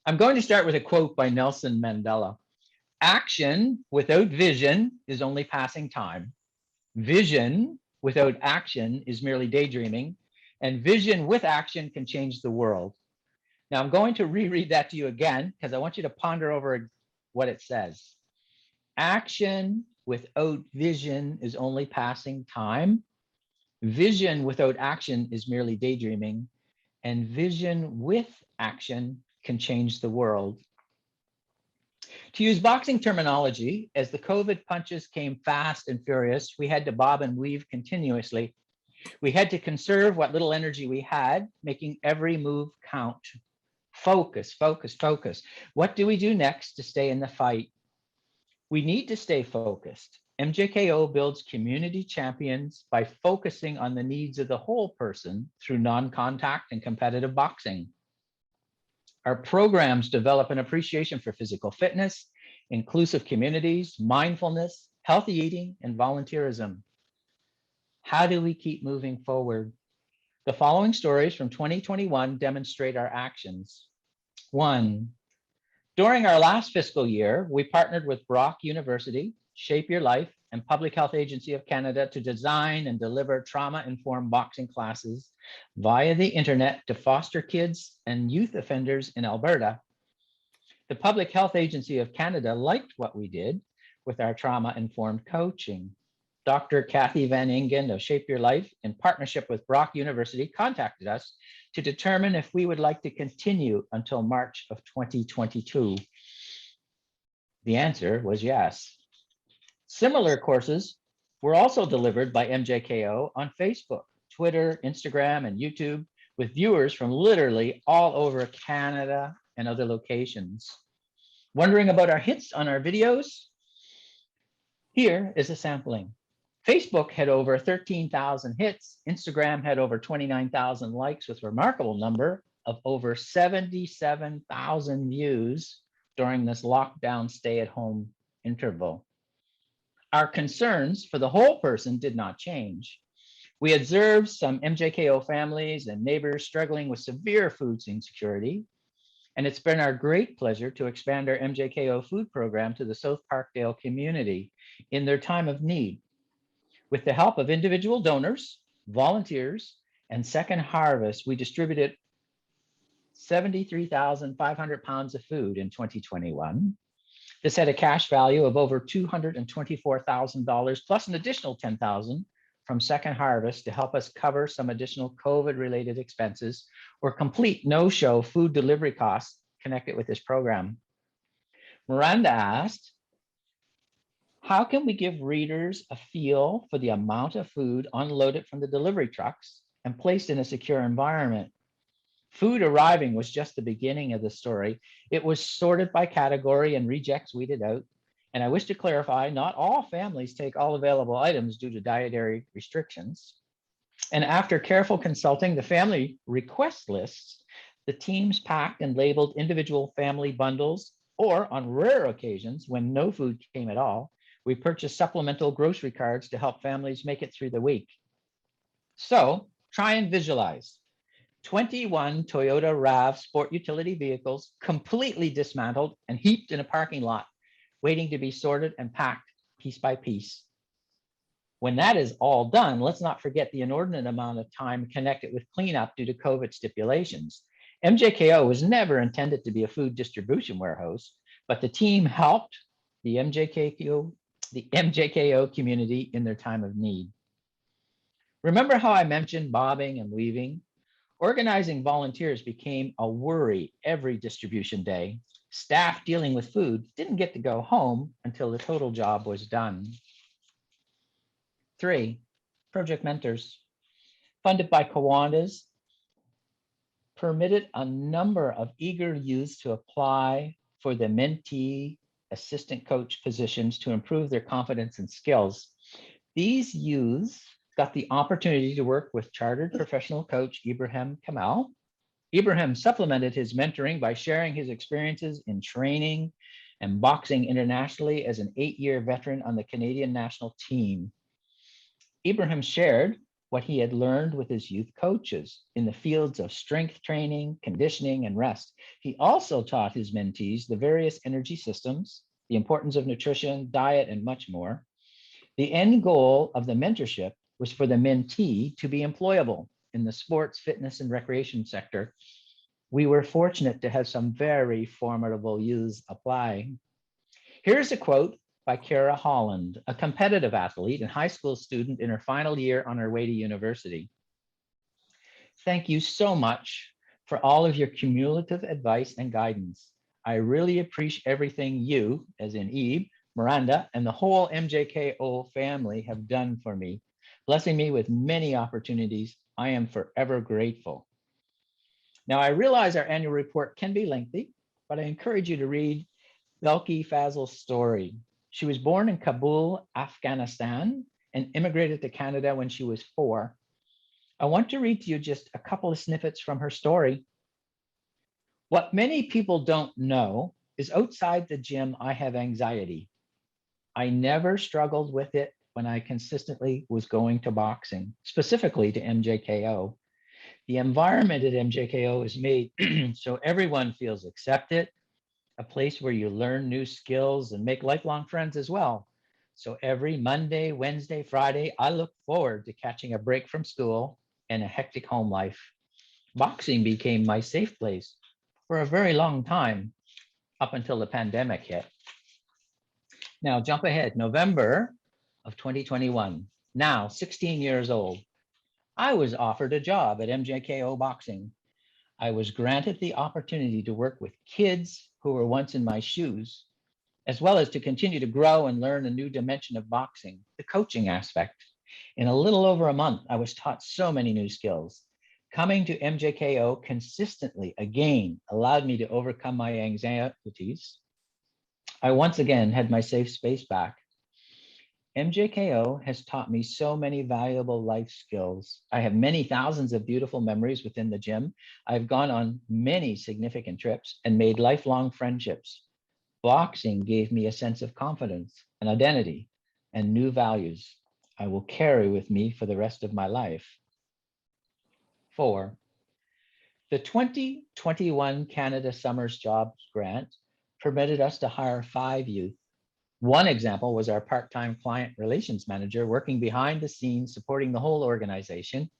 I'm going to start with a quote by Nelson Mandela. Action without vision is only passing time. Vision without action is merely daydreaming. And vision with action can change the world. Now I'm going to reread that to you again because I want you to ponder over what it says. Action without vision is only passing time. Vision without action is merely daydreaming. And vision with action can change the world. To use boxing terminology, as the COVID punches came fast and furious, we had to bob and weave continuously. We had to conserve what little energy we had, making every move count. Focus, focus, focus. What do we do next to stay in the fight? We need to stay focused. MJKO builds community champions by focusing on the needs of the whole person through non-contact and competitive boxing. Our programs develop an appreciation for physical fitness, inclusive communities, mindfulness, healthy eating, and volunteerism. How do we keep moving forward? The following stories from 2021 demonstrate our actions. 1, during our last fiscal year, we partnered with Brock University, Shape Your Life, and Public Health Agency of Canada to design and deliver trauma-informed boxing classes via the internet to foster kids and youth offenders in Alberta. The Public Health Agency of Canada liked what we did with our trauma-informed coaching. Dr. Kathy Van Ingen of Shape Your Life, in partnership with Brock University, contacted us to determine if we would like to continue until March of 2022. The answer was yes. Similar courses were also delivered by MJKO on Facebook, Twitter, Instagram, and YouTube, with viewers from literally all over Canada and other locations. Wondering about our hits on our videos? Here is a sampling. Facebook had over 13,000 hits. Instagram had over 29,000 likes with a remarkable number of over 77,000 views during this lockdown stay-at-home interval. Our concerns for the whole person did not change. We observed some MJKO families and neighbors struggling with severe food insecurity, and it's been our great pleasure to expand our MJKO food program to the South Parkdale community in their time of need. With the help of individual donors, volunteers, and Second Harvest, we distributed 73,500 pounds of food in 2021. This had a cash value of over $224,000 plus an additional $10,000 from Second Harvest to help us cover some additional COVID-related expenses or complete no-show food delivery costs connected with this program. Miranda asked, how can we give readers a feel for the amount of food unloaded from the delivery trucks and placed in a secure environment? Food arriving was just the beginning of the story. It was sorted by category and rejects weeded out. And I wish to clarify, not all families take all available items due to dietary restrictions. And after careful consulting the family request lists, the teams packed and labeled individual family bundles, or on rare occasions when no food came at all, we purchased supplemental grocery cards to help families make it through the week. So try and visualize 21 Toyota RAV sport utility vehicles completely dismantled and heaped in a parking lot, waiting to be sorted and packed piece by piece. When that is all done, let's not forget the inordinate amount of time connected with cleanup due to COVID stipulations. MJKO was never intended to be a food distribution warehouse, but the team helped the MJKO community in their time of need. Remember how I mentioned bobbing and weaving? Organizing volunteers became a worry every distribution day. Staff dealing with food didn't get to go home until the total job was done. 3, project mentors. Funded by Kiwanis, permitted a number of eager youths to apply for the mentee assistant coach positions to improve their confidence and skills. These youths got the opportunity to work with chartered professional coach Ibrahim Kamal. Ibrahim supplemented his mentoring by sharing his experiences in training and boxing internationally as an 8-year veteran on the Canadian national team. Ibrahim shared what he had learned with his youth coaches in the fields of strength training, conditioning, and rest. He also taught his mentees the various energy systems, the importance of nutrition, diet, and much more. The end goal of the mentorship was for the mentee to be employable in the sports, fitness, and recreation sector. We were fortunate to have some very formidable youths apply. Here's a quote by Kara Holland, a competitive athlete and high school student in her final year on her way to university. Thank you so much for all of your cumulative advice and guidance. I really appreciate everything you, as in Eve, Miranda, and the whole MJKO family have done for me, blessing me with many opportunities. I am forever grateful. Now, I realize our annual report can be lengthy, but I encourage you to read Belki Fazl's story. She was born in Kabul, Afghanistan, and immigrated to Canada when she was 4. I want to read to you just a couple of snippets from her story. What many people don't know is outside the gym, I have anxiety. I never struggled with it when I consistently was going to boxing, specifically to MJKO. The environment at MJKO is made so everyone feels accepted, a place where you learn new skills and make lifelong friends as well. So every Monday, Wednesday, Friday, I look forward to catching a break from school and a hectic home life. Boxing became my safe place for a very long time, up until the pandemic hit. Now jump ahead, November of 2021, now 16 years old. I was offered a job at MJKO Boxing. I was granted the opportunity to work with kids who were once in my shoes, as well as to continue to grow and learn a new dimension of boxing, the coaching aspect. In a little over a month, I was taught so many new skills. Coming to MJKO consistently again allowed me to overcome my anxieties. I once again had my safe space back. MJKO has taught me so many valuable life skills. I have many thousands of beautiful memories within the gym. I've gone on many significant trips and made lifelong friendships. Boxing gave me a sense of confidence, an identity, and new values I will carry with me for the rest of my life. 4. The 2021 Canada Summers Jobs Grant permitted us to hire 5 youth. One example was our part-time client relations manager working behind the scenes, supporting the whole organization.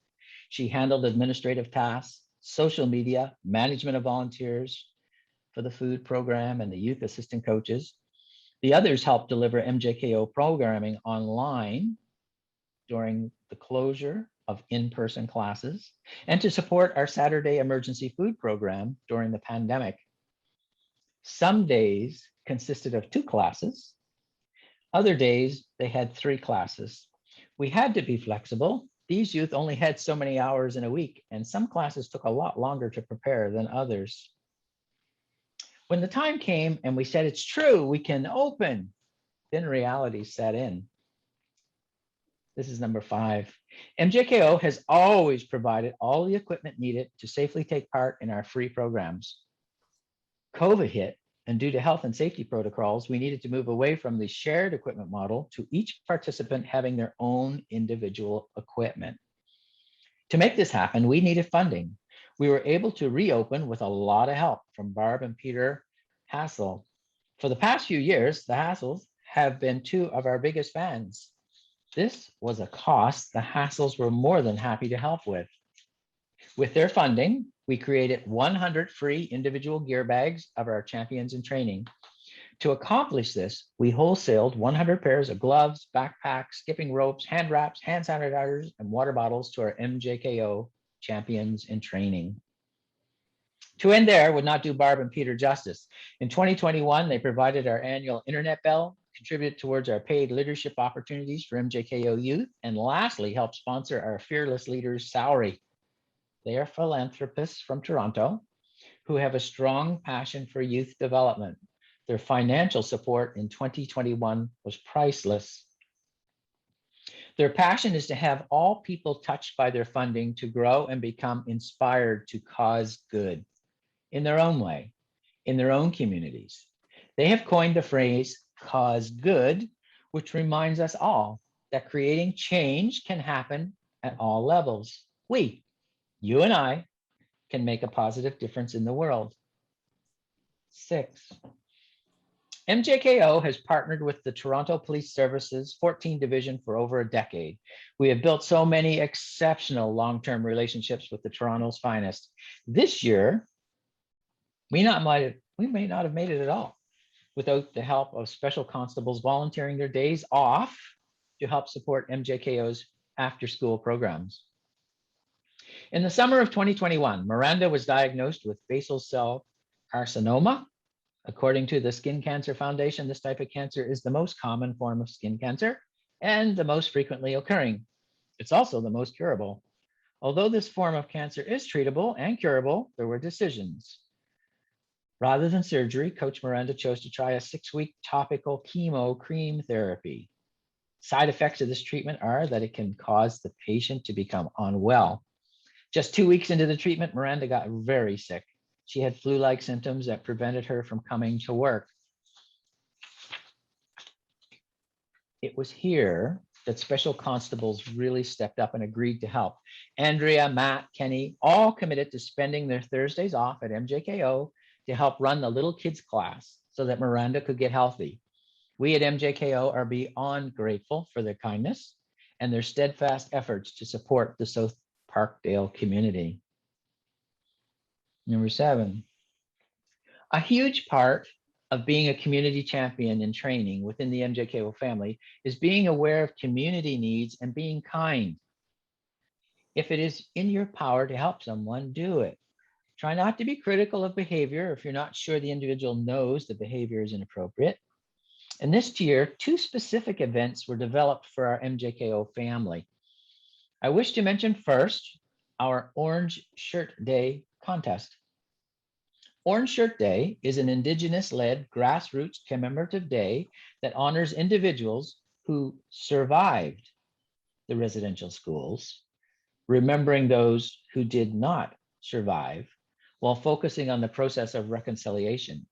She handled administrative tasks, social media, management of volunteers for the food program and the youth assistant coaches. The others helped deliver MJKO programming online during the closure of in-person classes and to support our Saturday emergency food program during the pandemic. Some days consisted of 2 classes. Other days, they had 3 classes. We had to be flexible. These youth only had so many hours in a week, and some classes took a lot longer to prepare than others. When the time came and we said, it's true, we can open, then reality set in. This is number 5. MJKO has always provided all the equipment needed to safely take part in our free programs. COVID hit, and due to health and safety protocols, we needed to move away from the shared equipment model to each participant having their own individual equipment. To make this happen, we needed funding. We were able to reopen with a lot of help from Barb and Peter Hassel. For the past few years, the Hassels have been 2 of our biggest fans. This was a cost the Hassels were more than happy to help with. With their funding, we created 100 free individual gear bags of our champions in training. To accomplish this, we wholesaled 100 pairs of gloves, backpacks, skipping ropes, hand wraps, hand sanitizers, and water bottles to our MJKO champions in training. To end there would not do Barb and Peter justice. In 2021, they provided our annual internet bell, contributed towards our paid leadership opportunities for MJKO youth, and lastly, helped sponsor our fearless leaders' salary. They are philanthropists from Toronto who have a strong passion for youth development. Their financial support in 2021 was priceless. Their passion is to have all people touched by their funding to grow and become inspired to cause good in their own way, in their own communities. They have coined the phrase cause good, which reminds us all that creating change can happen at all levels. We, you and I, can make a positive difference in the world. 6. MJKO has partnered with the Toronto Police Service's 14 Division for over a decade. We have built so many exceptional long-term relationships with the Toronto's finest. This year, we may not have made it at all without the help of special constables volunteering their days off to help support MJKO's after-school programs. In the summer of 2021, Miranda was diagnosed with basal cell carcinoma. According to the Skin Cancer Foundation, this type of cancer is the most common form of skin cancer and the most frequently occurring. It's also the most curable. Although this form of cancer is treatable and curable, there were decisions. Rather than surgery, Coach Miranda chose to try a 6-week topical chemo cream therapy. Side effects of this treatment are that it can cause the patient to become unwell. Just 2 weeks into the treatment, Miranda got very sick. She had flu-like symptoms that prevented her from coming to work. It was here that special constables really stepped up and agreed to help. Andrea, Matt, Kenny, all committed to spending their Thursdays off at MJKO to help run the little kids class so that Miranda could get healthy. We at MJKO are beyond grateful for their kindness and their steadfast efforts to support the South Parkdale community. Number 7, a huge part of being a community champion in training within the MJKO family is being aware of community needs and being kind. If it is in your power to help someone, do it. Try not to be critical of behavior if you're not sure the individual knows the behavior is inappropriate. And this year, 2 specific events were developed for our MJKO family. I wish to mention first our Orange Shirt Day contest. Orange Shirt Day is an Indigenous-led grassroots commemorative day that honors individuals who survived the residential schools, remembering those who did not survive, while focusing on the process of reconciliation.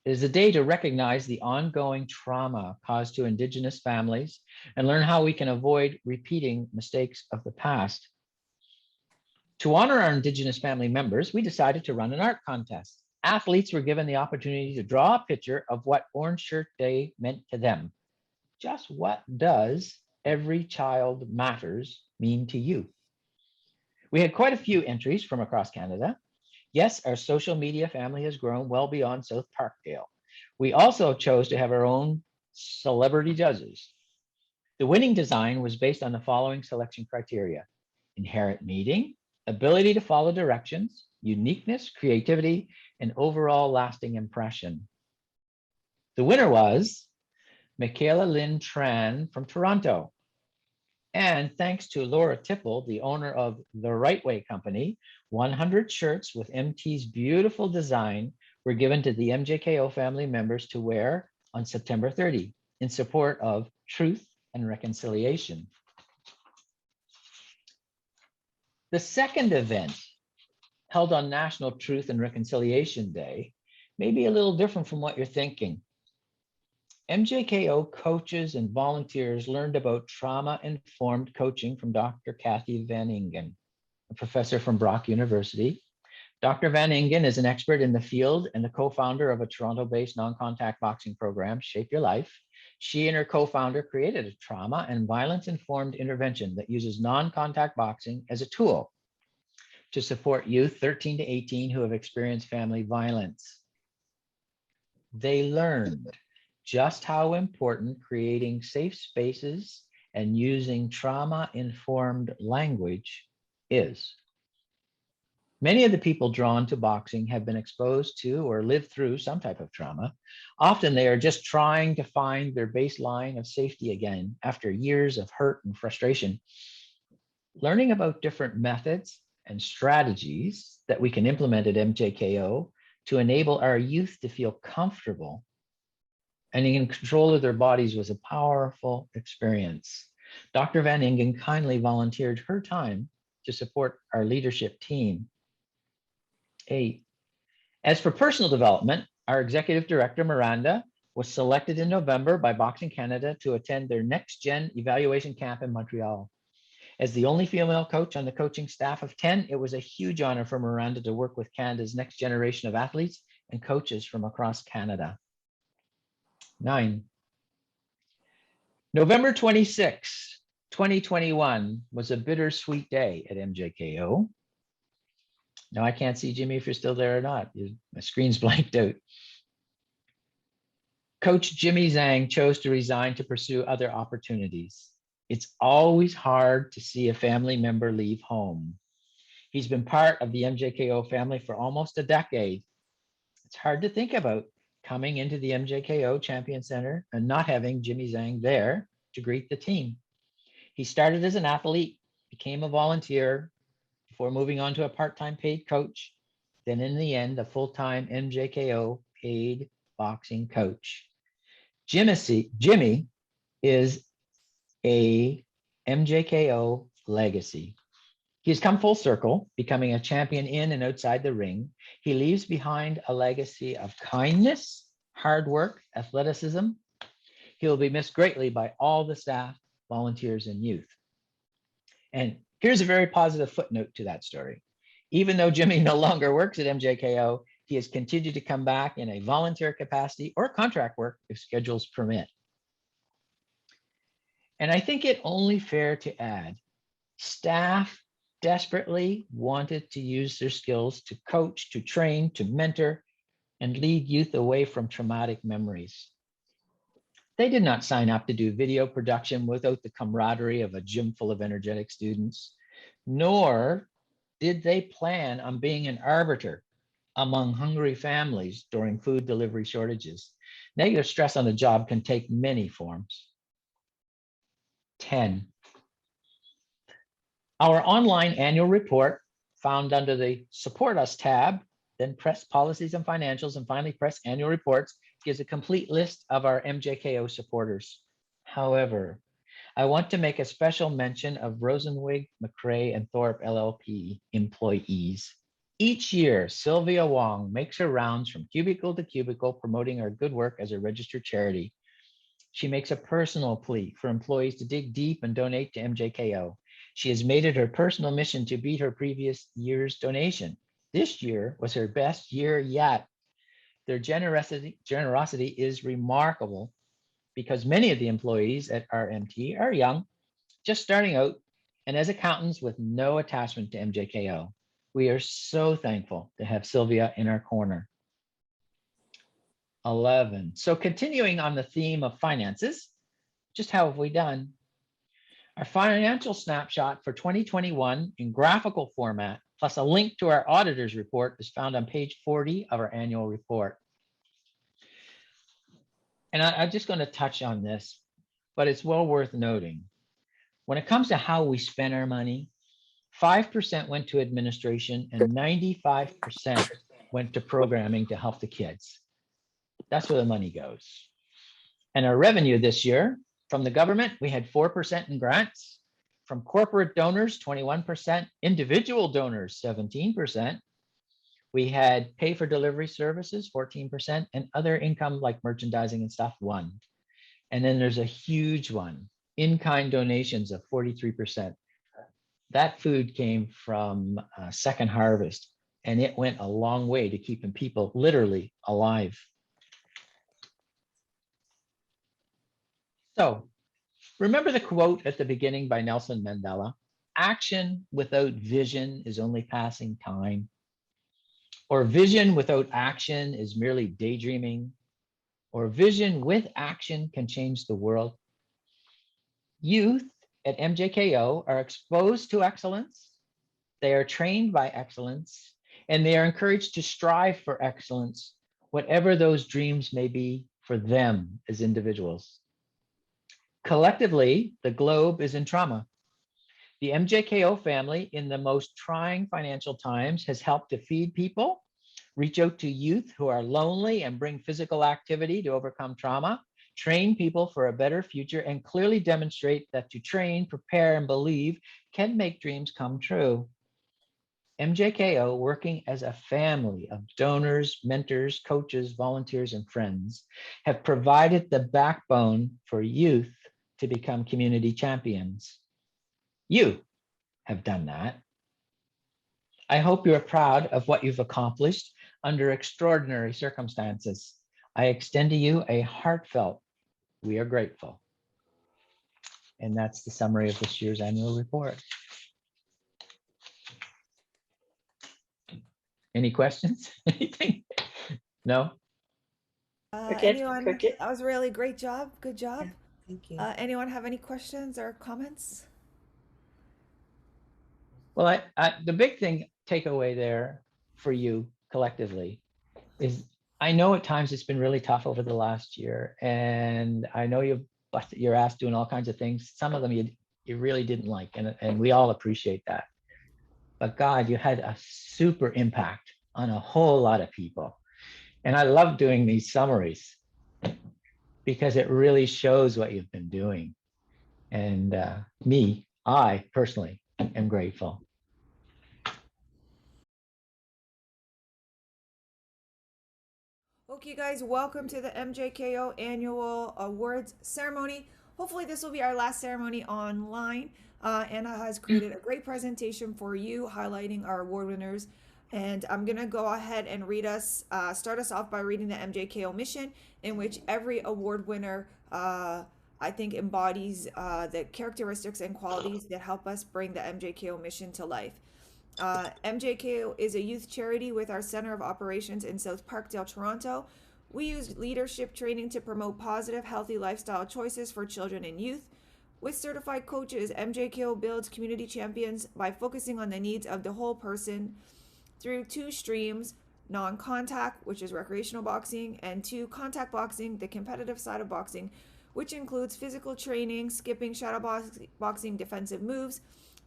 It is a day to recognize the ongoing trauma caused to Indigenous families and learn how we can avoid repeating mistakes of the past. To honor our Indigenous family members, we decided to run an art contest. Athletes were given the opportunity to draw a picture of what Orange Shirt Day meant to them. Just what does "Every Child Matters" mean to you? We had quite a few entries from across Canada. Yes, our social media family has grown well beyond South Parkdale. We also chose to have our own celebrity judges. The winning design was based on the following selection criteria: inherent meaning, ability to follow directions, uniqueness, creativity, and overall lasting impression. The winner was Michaela Lynn Tran from Toronto. And thanks to Laura Tipple, the owner of The Right Way Company, 100 shirts with MT's beautiful design were given to the MJKO family members to wear on September 30 in support of truth and reconciliation. The second event, held on National Truth and Reconciliation Day, may be a little different from what you're thinking. MJKO coaches and volunteers learned about trauma-informed coaching from Dr. Kathy Van Ingen, a professor from Brock University. Dr. Van Ingen is an expert in the field and the co-founder of a Toronto-based non-contact boxing program, Shape Your Life. She and her co-founder created a trauma and violence-informed intervention that uses non-contact boxing as a tool to support youth 13 to 18 who have experienced family violence. They learned just how important creating safe spaces and using trauma-informed language is. Many of the people drawn to boxing have been exposed to or lived through some type of trauma. Often they are just trying to find their baseline of safety again after years of hurt and frustration. Learning about different methods and strategies that we can implement at MJKO to enable our youth to feel comfortable and in control of their bodies was a powerful experience. Dr. Van Ingen kindly volunteered her time to support our leadership team. 8. As for personal development, our executive director, Miranda, was selected in November by Boxing Canada to attend their Next Gen evaluation camp in Montreal. As the only female coach on the coaching staff of 10, it was a huge honor for Miranda to work with Canada's next generation of athletes and coaches from across Canada. 9. November 26, 2021 was a bittersweet day at MJKO. Now I can't see Jimmy if you're still there or not. My screen's blanked out. Coach Jimmy Zhang chose to resign to pursue other opportunities. It's always hard to see a family member leave home. He's been part of the MJKO family for almost a decade. It's hard to think about coming into the MJKO Champion Center and not having Jimmy Zhang there to greet the team. He started as an athlete, became a volunteer before moving on to a part-time paid coach, then in the end, a full-time MJKO paid boxing coach. Jimmy is a MJKO legacy. He's come full circle, becoming a champion in and outside the ring. He leaves behind a legacy of kindness, hard work, athleticism. He will be missed greatly by all the staff, volunteers, and youth. And here's a very positive footnote to that story. Even though Jimmy no longer works at MJKO, he has continued to come back in a volunteer capacity or contract work if schedules permit. And I think it only fair to add, staff desperately wanted to use their skills to coach, to train, to mentor, and lead youth away from traumatic memories. They did not sign up to do video production without the camaraderie of a gym full of energetic students, nor did they plan on being an arbiter among hungry families during food delivery shortages. Negative stress on the job can take many forms. 10. Our online annual report, found under the Support Us tab, then press Policies and Financials, and finally press Annual Reports, gives a complete list of our MJKO supporters. However, I want to make a special mention of Rosenwig, McRae, and Thorpe LLP employees. Each year, Sylvia Wong makes her rounds from cubicle to cubicle, promoting our good work as a registered charity. She makes a personal plea for employees to dig deep and donate to MJKO. She has made it her personal mission to beat her previous year's donation. This year was her best year yet. Their generosity is remarkable because many of the employees at RMT are young, just starting out, and as accountants with no attachment to MJKO. We are so thankful to have Sylvia in our corner. 11. So continuing on the theme of finances, just how have we done? Our financial snapshot for 2021 in graphical format, plus a link to our auditor's report, is found on page 40 of our annual report. And I'm just going to touch on this, but it's well worth noting. When it comes to how we spend our money, 5% went to administration and 95% went to programming to help the kids. That's where the money goes. And our revenue this year from the government, we had 4% in grants. From corporate donors, 21%. Individual donors, 17%. We had pay for delivery services, 14%, and other income like merchandising and stuff, 1%. And then there's a huge one, in-kind donations of 43%. That food came from Second Harvest, and it went a long way to keeping people literally alive. So remember the quote at the beginning by Nelson Mandela, action without vision is only passing time, or vision without action is merely daydreaming, or vision with action can change the world. Youth at MJKO are exposed to excellence, they are trained by excellence, and they are encouraged to strive for excellence, whatever those dreams may be for them as individuals. Collectively, the globe is in trauma. The MJKO family, in the most trying financial times, has helped to feed people, reach out to youth who are lonely and bring physical activity to overcome trauma, train people for a better future, and clearly demonstrate that to train, prepare, and believe can make dreams come true. MJKO, working as a family of donors, mentors, coaches, volunteers, and friends, have provided the backbone for youth to become community champions. You have done that. I hope you're proud of what you've accomplished under extraordinary circumstances. I extend to you a heartfelt, we are grateful. And that's the summary of this year's annual report. Any questions? Anything? No? Anyone? Cricket. That was a really great job. Good job. Thank you. Anyone have any questions or comments? Well, the big thing takeaway there for you collectively is I know at times it's been really tough over the last year, and I know you've busted your ass doing all kinds of things. Some of them you really didn't like, and we all appreciate that. But God, you had a super impact on a whole lot of people. And I love doing these summaries because it really shows what you've been doing. And I personally am grateful. Okay, guys, welcome to the MJKO annual awards ceremony. Hopefully, this will be our last ceremony online. Anna has created a great presentation for you highlighting our award winners. And I'm going to go ahead and start us off by reading the MJKO mission, in which every award winner, I think, embodies the characteristics and qualities that help us bring the MJKO mission to life. MJKO is a youth charity with our Center of Operations in South Parkdale, Toronto. We use leadership training to promote positive, healthy lifestyle choices for children and youth. With certified coaches, MJKO builds community champions by focusing on the needs of the whole person through 2 streams: non-contact, which is recreational boxing, and 2, contact boxing, the competitive side of boxing, which includes physical training, skipping, shadow boxing, defensive moves,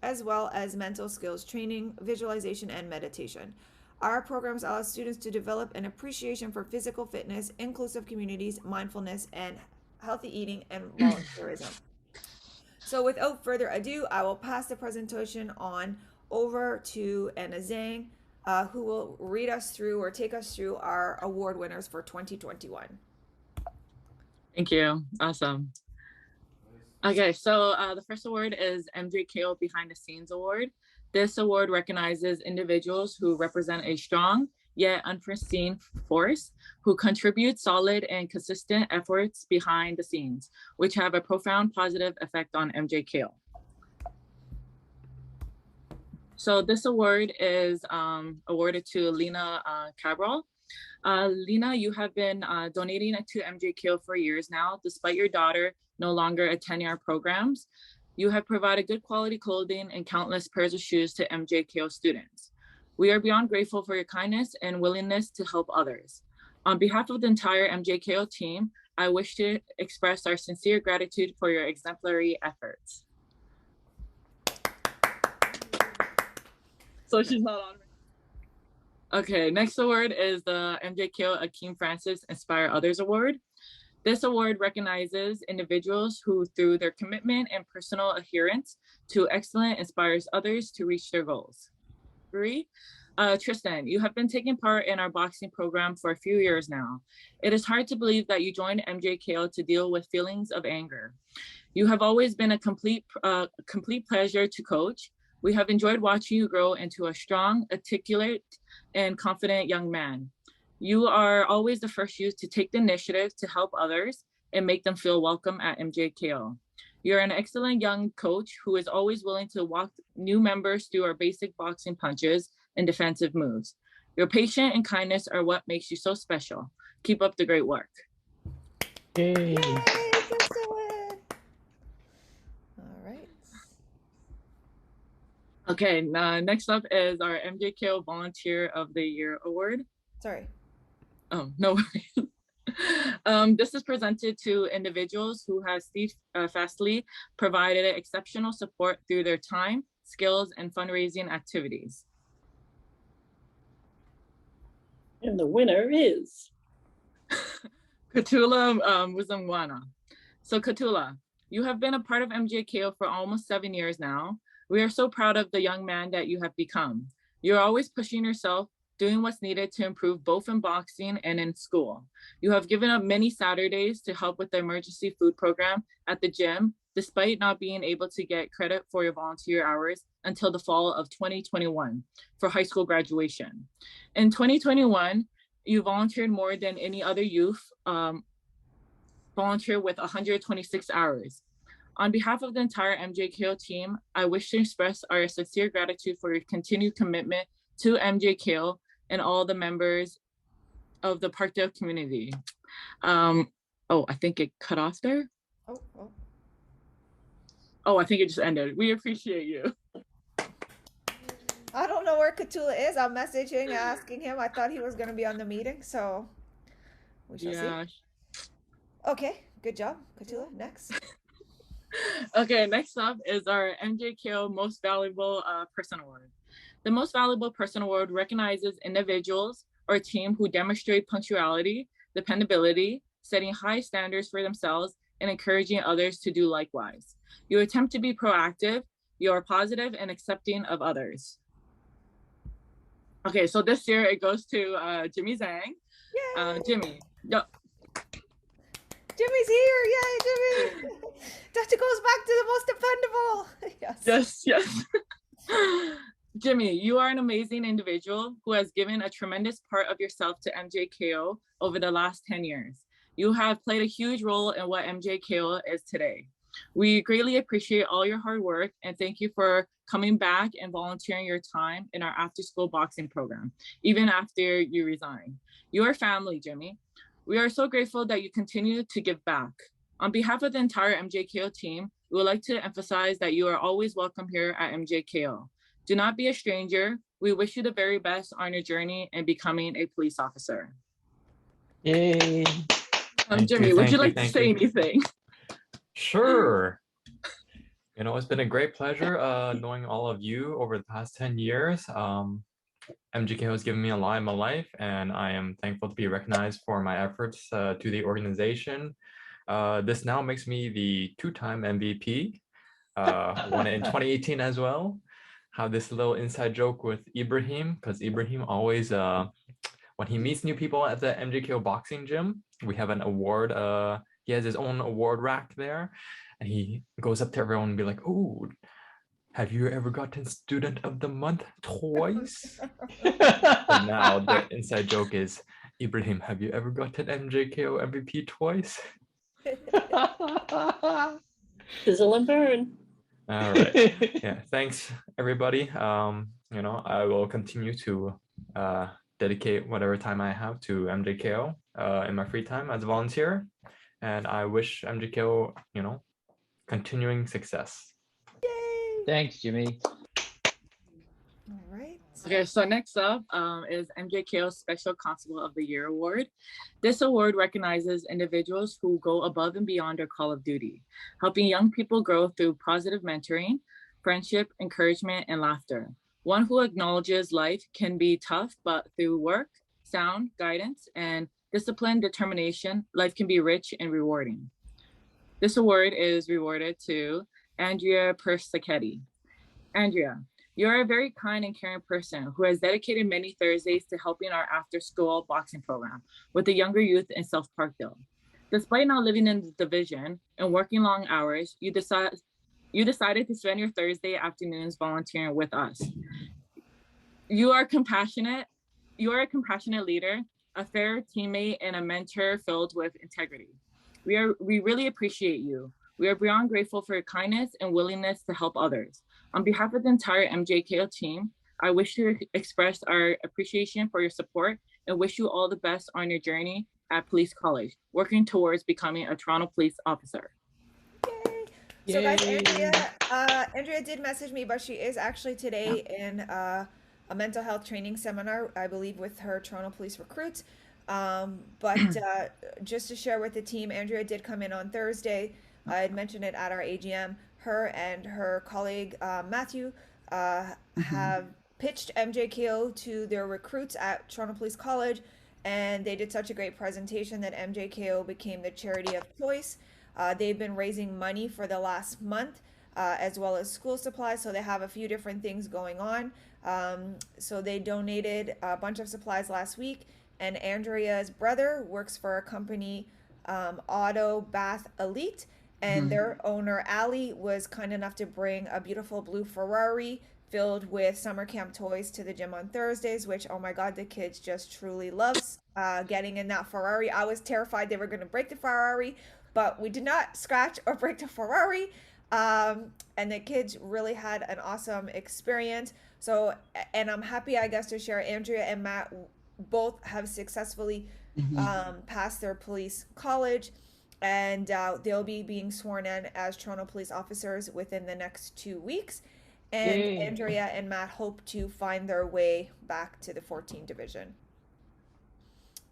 as well as mental skills training, visualization, and meditation. Our programs allow students to develop an appreciation for physical fitness, inclusive communities, mindfulness, and healthy eating and volunteerism. So without further ado, I will pass the presentation on over to Anna Zhang, who will read us through or take us through our award winners for 2021. Thank you. Awesome. Okay, so the first award is MJKO Behind the Scenes Award. This award recognizes individuals who represent a strong yet unforeseen force, who contribute solid and consistent efforts behind the scenes, which have a profound positive effect on MJKO. So this award is awarded to Lena Cabral. Lena, you have been donating to MJKO for years now, despite your daughter no longer attending our programs. You have provided good quality clothing and countless pairs of shoes to MJKO students. We are beyond grateful for your kindness and willingness to help others. On behalf of the entire MJKO team, I wish to express our sincere gratitude for your exemplary efforts. So she's not on. Okay, next award is the MJKO Akeem Francis Inspire Others Award. This award recognizes individuals who, through their commitment and personal adherence to excellence, inspires others to reach their goals. 3, Tristan, you have been taking part in our boxing program for a few years now. It is hard to believe that you joined MJKO to deal with feelings of anger. You have always been a complete pleasure to coach. We have enjoyed watching you grow into a strong, articulate, and confident young man. You are always the first youth to take the initiative to help others and make them feel welcome at MJKO. You're an excellent young coach who is always willing to walk new members through our basic boxing punches and defensive moves. Your patience and kindness are what makes you so special. Keep up the great work. Yay. Yay, excellent. All right. Okay, next up is our MJKO Volunteer of the Year Award. Sorry. Oh, no worries. This is presented to individuals who have steadfastly provided exceptional support through their time, skills, and fundraising activities. And the winner is Katula Muzangwana. So Katula, you have been a part of MJKO for almost 7 years now. We are so proud of the young man that you have become. You're always pushing yourself, doing what's needed to improve both in boxing and in school. You have given up many Saturdays to help with the emergency food program at the gym, despite not being able to get credit for your volunteer hours until the fall of 2021 for high school graduation. In 2021, you volunteered more than any other youth volunteer with 126 hours. On behalf of the entire MJKO team, I wish to express our sincere gratitude for your continued commitment to MJKO and all the members of the Parkdale community. Oh, I think it cut off there. Oh, I think it just ended. We appreciate you. I don't know where Katula is. I'm messaging, asking him. I thought he was going to be on the meeting, so we shall see. Okay, good job, Katula. Next. Okay, next up is our MJKO Most Valuable Person Award. The Most Valuable Person Award recognizes individuals or a team who demonstrate punctuality, dependability, setting high standards for themselves, and encouraging others to do likewise. You attempt to be proactive, you are positive and accepting of others. Okay, so this year it goes to Jimmy Zhang. Yay! Jimmy. Jimmy's here! Yay, Jimmy! That goes back to the most dependable. Yes. Yes. Jimmy, you are an amazing individual who has given a tremendous part of yourself to MJKO over the last 10 years. You have played a huge role in what MJKO is today. We greatly appreciate all your hard work and thank you for coming back and volunteering your time in our after-school boxing program, even after you resign. You are family, Jimmy. We are so grateful that you continue to give back. On behalf of the entire MJKO team, we would like to emphasize that you are always welcome here at MJKO. Do not be a stranger. We wish you the very best on your journey in becoming a police officer. Yay. Jimmy, would you like to say anything? Sure. You know, it's been a great pleasure knowing all of you over the past 10 years. MJKO has given me a lot in my life, and I am thankful to be recognized for my efforts to the organization. This now makes me the two-time MVP, won it in 2018 as well. Have this little inside joke with Ibrahim, because Ibrahim always, when he meets new people at the MJKO boxing gym, we have an award. He has his own award rack there, and he goes up to everyone and be like, "Oh, have you ever gotten Student of the Month twice?" And now the inside joke is, "Ibrahim, have you ever gotten MJKO MVP twice?" Sizzle and burn. All right. Yeah. Thanks, everybody. You know, I will continue to dedicate whatever time I have to MJKO in my free time as a volunteer, and I wish MJKO, you know, continuing success. Yay! Thanks, Jimmy. All right. Okay, so next up is MJKO Special Constable of the Year Award. This award recognizes individuals who go above and beyond their call of duty, helping young people grow through positive mentoring, friendship, encouragement, and laughter. One who acknowledges life can be tough, but through work, sound, guidance, and discipline, determination, life can be rich and rewarding. This award is rewarded to Andrea Persichetti. Andrea, you're a very kind and caring person who has dedicated many Thursdays to helping our after-school boxing program with the younger youth in South Parkdale. Despite not living in the division and working long hours, you decided to spend your Thursday afternoons volunteering with us. You are a compassionate leader, a fair teammate, and a mentor filled with integrity. We really appreciate you. We are beyond grateful for your kindness and willingness to help others. On behalf of the entire MJKO team, I wish to express our appreciation for your support and wish you all the best on your journey at Police College, working towards becoming a Toronto police officer. Yay! So guys, Andrea did message me, but she is actually today in a mental health training seminar, I believe, with her Toronto police recruits. But just to share with the team, Andrea did come in on Thursday. I had mentioned it at our AGM. Her and her colleague Matthew have pitched MJKO to their recruits at Toronto Police College, and they did such a great presentation that MJKO became the charity of choice. They've been raising money for the last month, as well as school supplies, so they have a few different things going on. So they donated a bunch of supplies last week, and Andrea's brother works for a company, Auto Bath Elite, and their owner Ali was kind enough to bring a beautiful blue Ferrari filled with summer camp toys to the gym on Thursdays, which, oh my God, the kids just truly loves getting in that Ferrari. I was terrified they were going to break the Ferrari, but we did not scratch or break the Ferrari. And the kids really had an awesome experience. So, and I'm happy, I guess, to share Andrea and Matt both have successfully passed their police college, and they'll be being sworn in as Toronto police officers within the next 2 weeks. And Yay. Andrea and Matt hope to find their way back to the 14th division.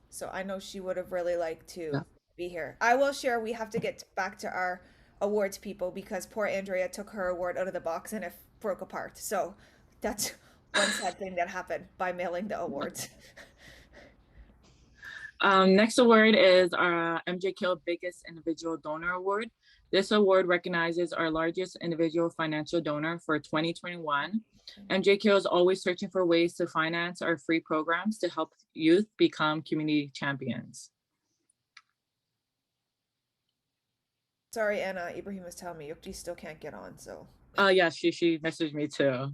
So I know she would have really liked to be here. I will share, we have to get back to our awards people because poor Andrea took her award out of the box and it broke apart. So that's one sad thing that happened by mailing the awards. Next award is our MJKO Biggest Individual Donor Award. This award recognizes our largest individual financial donor for 2021. MJKO is always searching for ways to finance our free programs to help youth become community champions. Sorry, Anna, Ibrahim was telling me Yukti still can't get on, so. Yeah, she messaged me too.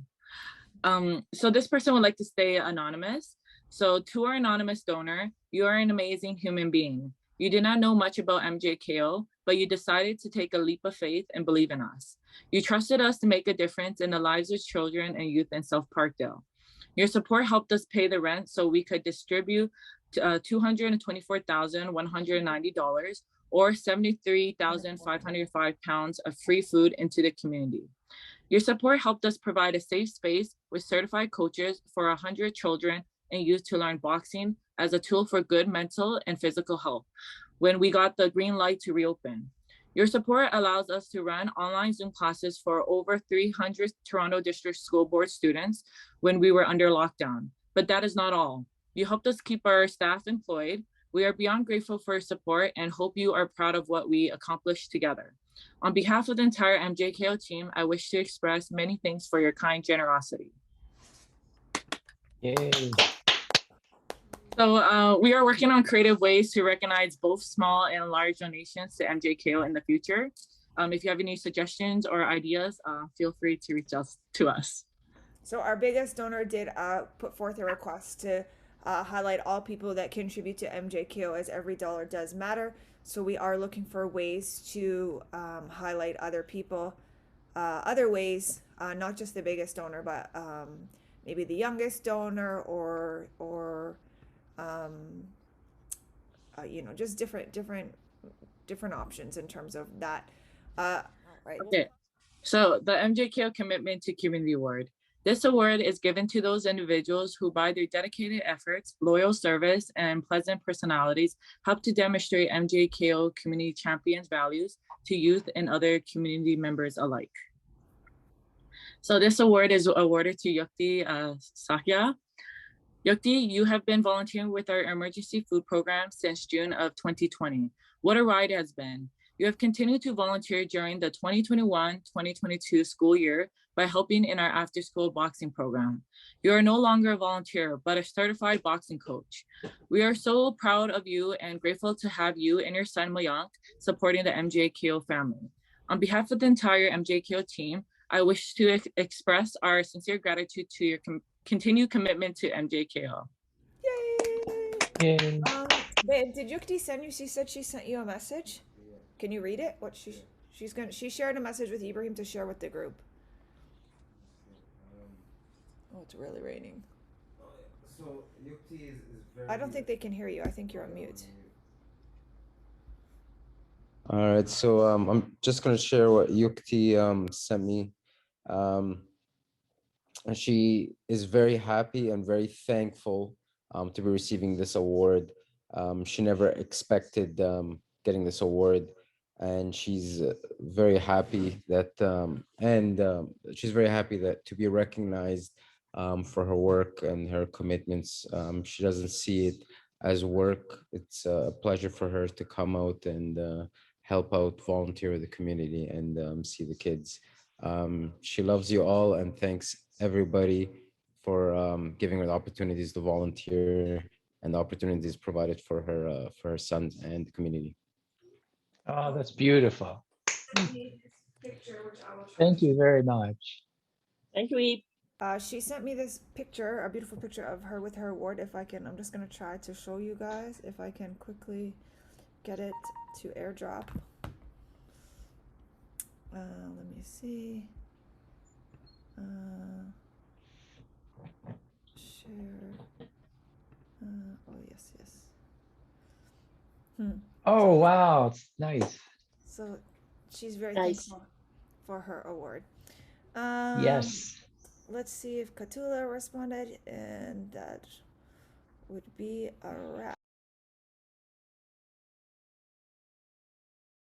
So this person would like to stay anonymous. So to our anonymous donor, you are an amazing human being. You did not know much about MJKO, but you decided to take a leap of faith and believe in us. You trusted us to make a difference in the lives of children and youth in South Parkdale. Your support helped us pay the rent so we could distribute $224,190 or 73,505 pounds of free food into the community. Your support helped us provide a safe space with certified coaches for 100 children and youth to learn boxing as a tool for good mental and physical health when we got the green light to reopen. Your support allows us to run online Zoom classes for over 300 Toronto District School Board students when we were under lockdown. But that is not all. You helped us keep our staff employed. We are beyond grateful for your support and hope you are proud of what we accomplished together. On behalf of the entire MJKO team, I wish to express many thanks for your kind generosity. Yay. So we are working on creative ways to recognize both small and large donations to MJKO in the future. If you have any suggestions or ideas, feel free to reach out to us. So our biggest donor did put forth a request to highlight all people that contribute to MJKO, as every dollar does matter. So we are looking for ways to highlight other people, other ways, not just the biggest donor, but maybe the youngest donor or you know, just different options in terms of that. Right. Okay. So the MJKO Commitment to Community Award. This award is given to those individuals who, by their dedicated efforts, loyal service, and pleasant personalities, help to demonstrate MJKO community champions' values to youth and other community members alike. So this award is awarded to Yukti Sakya. Yukti, you have been volunteering with our emergency food program since June of 2020. What a ride it has been. You have continued to volunteer during the 2021-2022 school year by helping in our after-school boxing program. You are no longer a volunteer, but a certified boxing coach. We are so proud of you and grateful to have you and your son Mayank supporting the MJKO family. On behalf of the entire MJKO team, I wish to express our sincere gratitude to your continued commitment to MJKO. Yay! Yay. Babe, did Yukti send you? She said she sent you a message. Can you read it? What she shared a message with Ibrahim to share with the group. Oh, it's really raining. So Yukti is very. I don't think they can hear you. I think you're on mute. All right, so I'm just gonna share what Yukti sent me. And she is very happy and very thankful to be receiving this award. She never expected getting this award, and she's very happy that she's very happy that to be recognized for her work and her commitments. She doesn't see it as work. It's a pleasure for her to come out and help out, volunteer with the community, and see the kids. She loves you all and thanks everybody for giving her the opportunities to volunteer and the opportunities provided for her son and the community. Oh, that's beautiful. sent me this picture, which I will try Thank to you very much. Thank you, Eve. She sent me this picture, a beautiful picture of her with her award. If I can, I'm just gonna try to show you guys if I can quickly get it to airdrop. Let me see. Share. Oh yes, yes. Oh, wow. It's nice. So she's very Nice. thankful for her award. Yes. Let's see if Katula responded, and that would be a wrap.